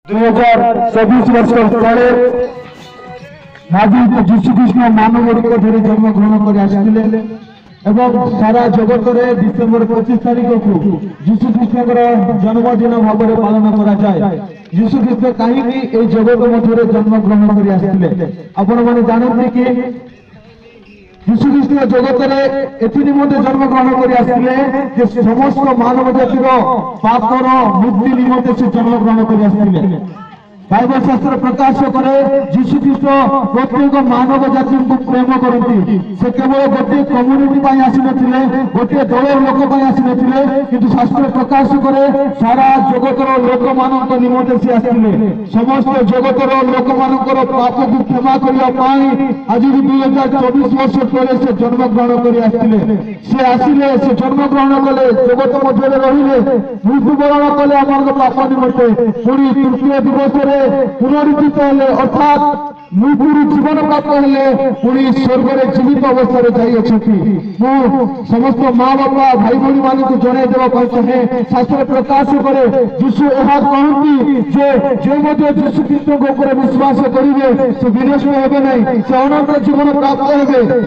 2024 वर्ष तले नाजी যীশুখ্রিস্ট मानव रूप धरी जन्मग्रहण कर सारा जगत में डिसेम्बर 25 तारीख को যীশুখ্রিস্ট जन्मदिन भाव में पालन कर যীশুখ্রিস্ট कहीं जगत मध्य जन्मग्रहण कर जानते कि যীশুখ্রিস্ট जगत में एथि निमंते जन्मग्रहण कर समस्त मानव जातिर पापर मुक्ति निमंते से जन्मग्रहण कर बाइबल शास्त्र प्रकाश करे যীশুখ্রিস্ট प्रत्येक मानव जाति को प्रेम करती से केवल गोटे कम्युनिटी पाई आसी नथिले गोटे दलर लोक पाई आसी नथिले किंतु शास्त्र प्रकाश करे सारा जगतर लोक मानक निमंते से आसिले समस्त जगतर लोक मानकर पाप को क्षमा करिया पाई आज 2024 वर्ष तले से जन्मग्रहण करि आसिले से आसिले से जन्मग्रहण कले जगत मध्य रहिले मृत्युवरण कले हमर पाप निमंते पुरी तृतीय दिवस रे पुनरुत्थित हेले अर्थात मृत्यु जीवन प्राप्त हेले पुणी स्वर्ग रे जीवित अवस्था जाइए समस्त माँ बापा भाई भाई मान को जन देवा चाहे शास्त्र प्रकाश करे यीशु यह कहती जे যীশুখ্রিস্ট विश्वास करेंगे से विनष्ट हेबे नहीं से अनंत जीवन प्राप्त हेबे।